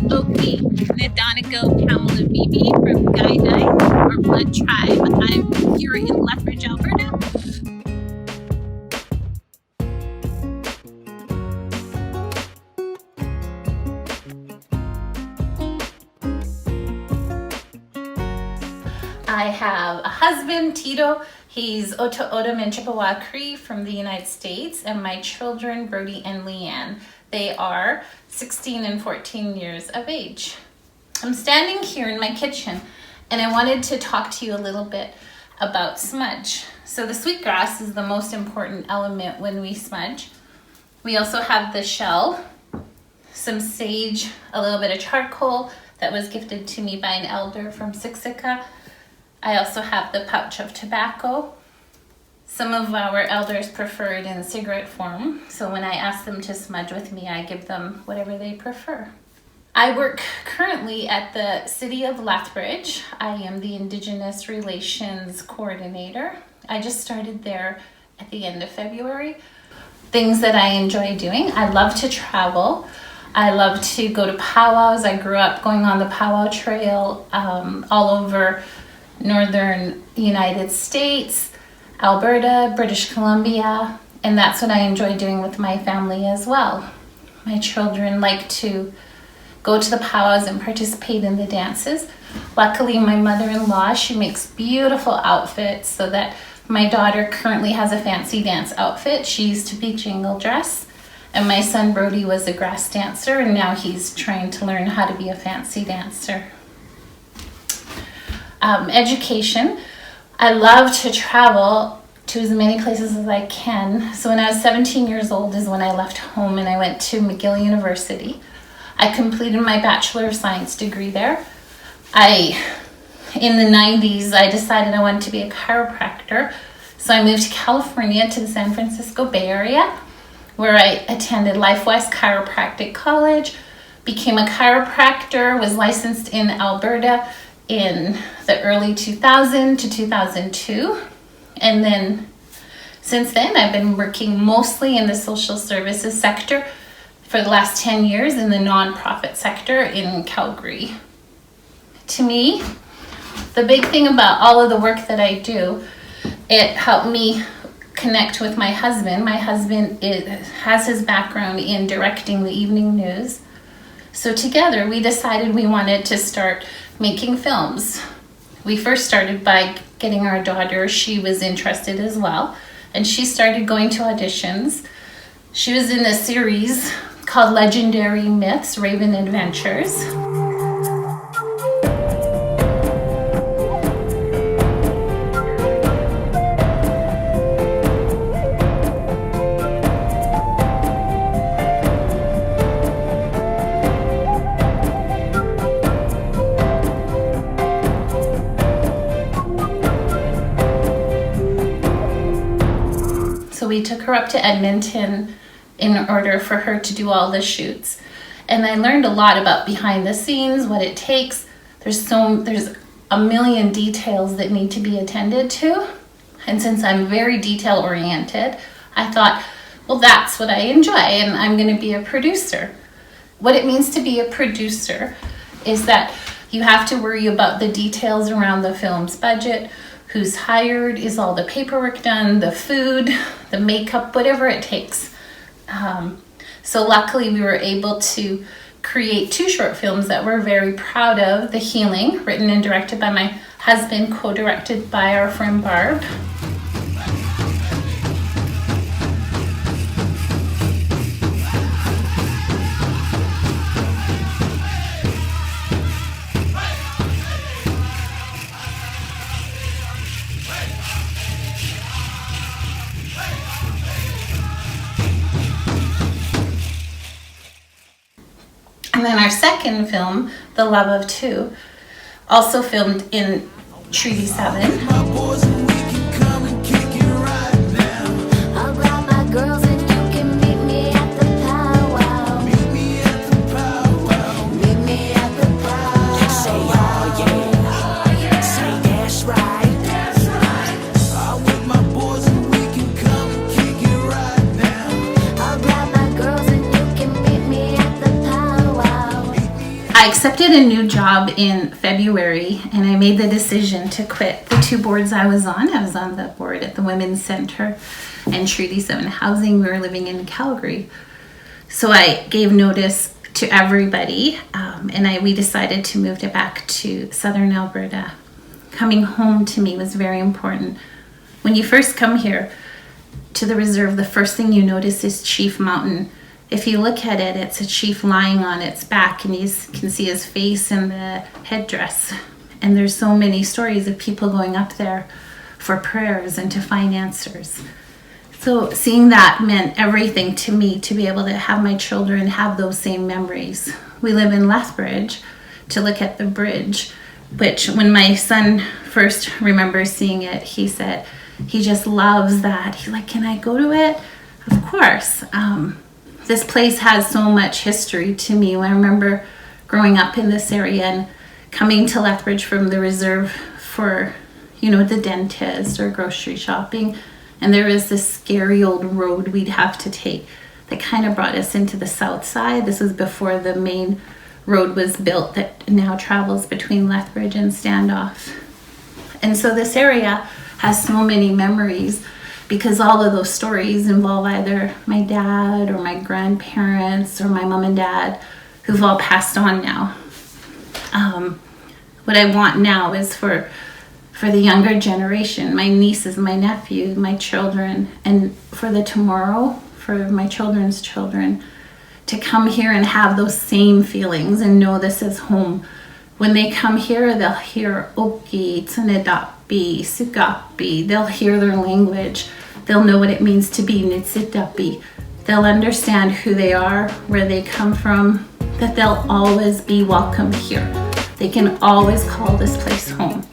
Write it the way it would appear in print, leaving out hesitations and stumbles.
Okay, Nadonico Pamela Beebe from Guy or Blood Tribe. I'm here in Lethbridge, Alberta. I have a husband, Tito. He's Oto Odom and Chippewa Cree from the United States, and my children, Brody and Leanne. They are 16 and 14 years of age. I'm standing here in my kitchen, and I wanted to talk to you a little bit about smudge. So the sweetgrass is the most important element when we smudge. We also have the shell, some sage, a little bit of charcoal that was gifted to me by an elder from Siksika. I also have the pouch of tobacco. Some of our elders prefer it in cigarette form, so when I ask them to smudge with me, I give them whatever they prefer. I work currently at the City of Lethbridge. I am the Indigenous Relations Coordinator. I just started there at the end of February. Things that I enjoy doing: I love to travel. I love to go to powwows. I grew up going on the powwow trail all over northern United States, Alberta, British Columbia, and that's what I enjoy doing with my family as well. My children like to go to the powwows and participate in the dances. Luckily, my mother-in-law, she makes beautiful outfits, so that my daughter currently has a fancy dance outfit. She used to be jingle dress, and my son Brody was a grass dancer, and now he's trying to learn how to be a fancy dancer. Education. I love to travel to as many places as I can. So when I was 17 years old is when I left home and I went to McGill University. I completed my Bachelor of Science degree there. In the 90s, I decided I wanted to be a chiropractor. So I moved to California, to the San Francisco Bay Area, where I attended LifeWest Chiropractic College, became a chiropractor, was licensed in Alberta in the early 2000 to 2002. And then since then, I've been working mostly in the social services sector for the last 10 years in the nonprofit sector in Calgary. To me, the big thing about all of the work that I do, it helped me connect with my husband. My husband has his background in directing the evening news. So together we decided we wanted to start making films. We first started by getting our daughter. She was interested as well, and she started going to auditions. She was in a series called Legendary Myths, Raven Adventures. So we took her up to Edmonton in order for her to do all the shoots. And I learned a lot about behind the scenes, what it takes. There's a million details that need to be attended to. And since I'm very detail oriented, I thought, well, that's what I enjoy, and I'm going to be a producer. What it means to be a producer is that you have to worry about the details around the film's budget, who's hired, is all the paperwork done, the food, the makeup, whatever it takes. So luckily we were able to create 2 short films that we're very proud of. The Healing, written and directed by my husband, co-directed by our friend Barb. And then our second film, The Love of Two, also filmed in Treaty 7. I accepted a new job in February, and I made the decision to quit the 2 boards I was on. I was on the board at the Women's Center and Treaty 7 Housing. We were living in Calgary. So I gave notice to everybody, and we decided to move back to Southern Alberta. Coming home to me was very important. When you first come here to the reserve, the first thing you notice is Chief Mountain. If you look at it, it's a chief lying on its back, and you can see his face in the headdress. And there's so many stories of people going up there for prayers and to find answers. So seeing that meant everything to me, to be able to have my children have those same memories. We live in Lethbridge, to look at the bridge, which when my son first remembers seeing it, he said he just loves that. He's like, can I go to it? Of course. This place has so much history to me. I remember growing up in this area and coming to Lethbridge from the reserve for, the dentist or grocery shopping. And there was this scary old road we'd have to take that kind of brought us into the south side. This was before the main road was built that now travels between Lethbridge and Standoff. And so this area has so many memories, because all of those stories involve either my dad or my grandparents or my mom and dad, who've all passed on now. What I want now is for the younger generation, my nieces, my nephews, my children, and for the tomorrow, for my children's children, to come here and have those same feelings and know this is home. When they come here, they'll hear Oki, Tsunedapi, Sugapi. They'll hear their language. They'll know what it means to be Nitsitapi. They'll understand who they are, where they come from, that they'll always be welcome here. They can always call this place home.